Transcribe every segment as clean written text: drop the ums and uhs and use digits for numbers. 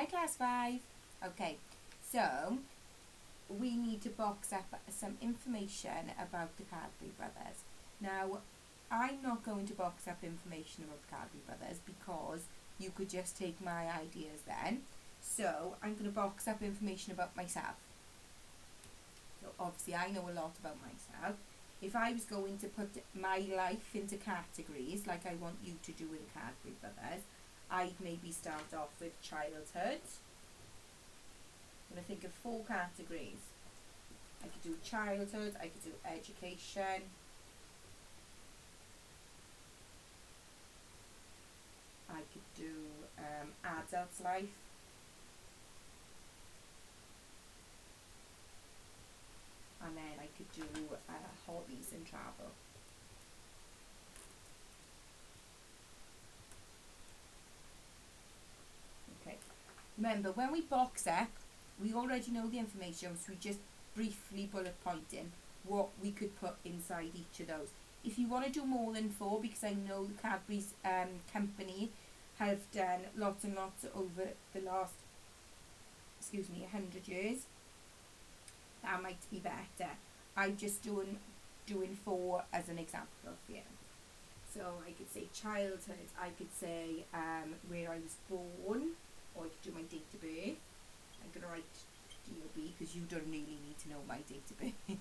Hi class 5. Okay, so we need to box up some information about the Cadbury brothers. Now, I'm not going to box up information about the Cadbury brothers because you could just take my ideas then. So I'm going to box up information about myself. So obviously I know a lot about myself. If I was going to put my life into categories like I want you to do with the Cadbury brothers, I'd maybe start off with childhood. I'm going to think of 4 categories. I could do childhood, I could do education, I could do adult life, and then I could do hobbies and travel. Okay. Remember, when we box up, we already know the information, so we just briefly bullet point in what we could put inside each of those. If you want to do more than 4, because I know the Cadbury's company have done lots and lots over the last, 100 years, that might be better. I'm just doing 4 as an example here. So I could say childhood, I could say where I was born, or I could do my date of birth. I'm going to write DOB because you don't really need to know my date of birth.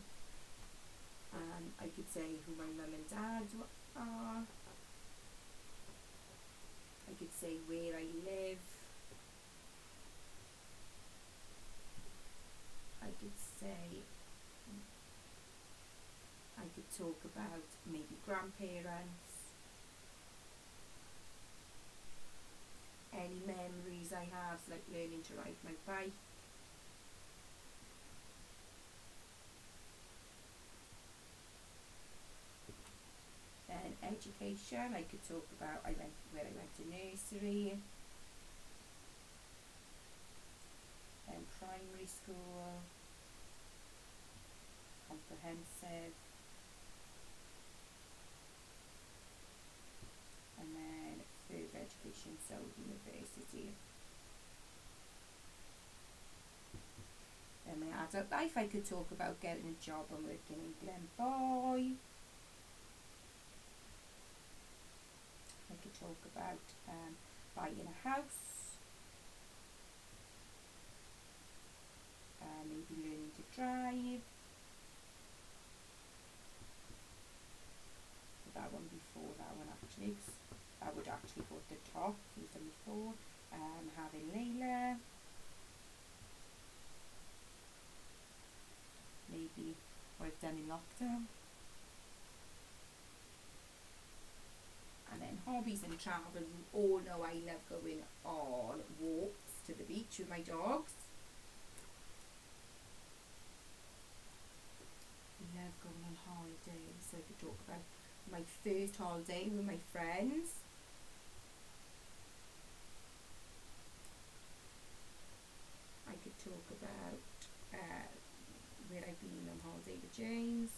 I could say who my mum and dad are. I could say where I live. I could say, I could talk about maybe grandparents, any memories I have, like learning to ride my bike. Then education, I could talk about where I went to nursery. Then primary school, comprehensive, and then further education, so university. Then my adult life, I could talk about getting a job and working in Glenboy. I could talk about buying a house, maybe learning to drive. Put that one before that one actually, because that would actually go at the top, we've done before. Having Layla. Maybe what I've done in lockdown. And then hobbies and travel, you all know I love going on walks to the beach with my dogs. I love going on holidays, so I could talk about my first holiday with my friends. I could talk about where I've been on holiday with James.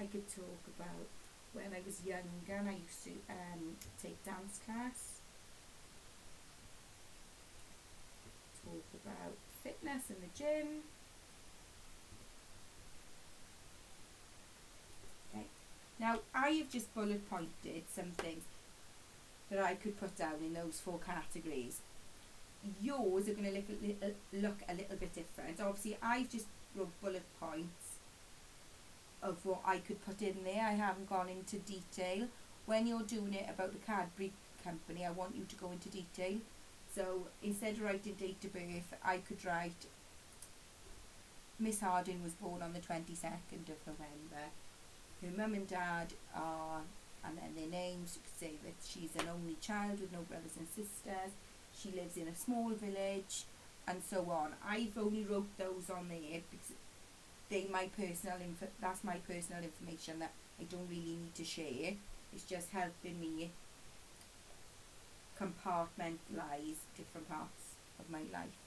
I could talk about when I was younger and I used to take dance class. Talk about fitness in the gym. Okay. Now I have just bullet pointed some things that I could put down in those 4 categories. Yours are going to look a little bit different. Obviously I've just wrote bullet points of what I could put in there. I haven't gone into detail. When you're doing it about the Cadbury company, I want you to go into detail. So instead of writing date of birth, I could write Miss Harding was born on the 22nd of November. Her mum and dad are, and then their names. You could say that she's an only child with no brothers and sisters. She lives in a small village, and so on. I've only wrote those on there because that's my personal information that I don't really need to share. It's just helping me compartmentalise different parts of my life.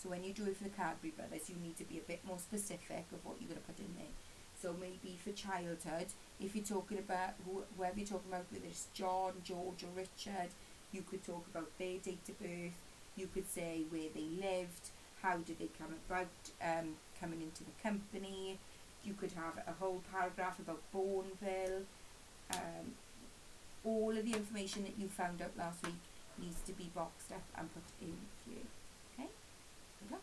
So when you do it for the Cadbury brothers, you need to be a bit more specific of what you're going to put in there. So maybe for childhood, if you're talking about whoever you're talking about, whether it's John, George or Richard, you could talk about their date of birth. You could say where they lived, how did they come about coming into the company. You could have a whole paragraph about Bourneville. All of the information that you found out last week needs to be boxed up and put in here. Okay, good luck.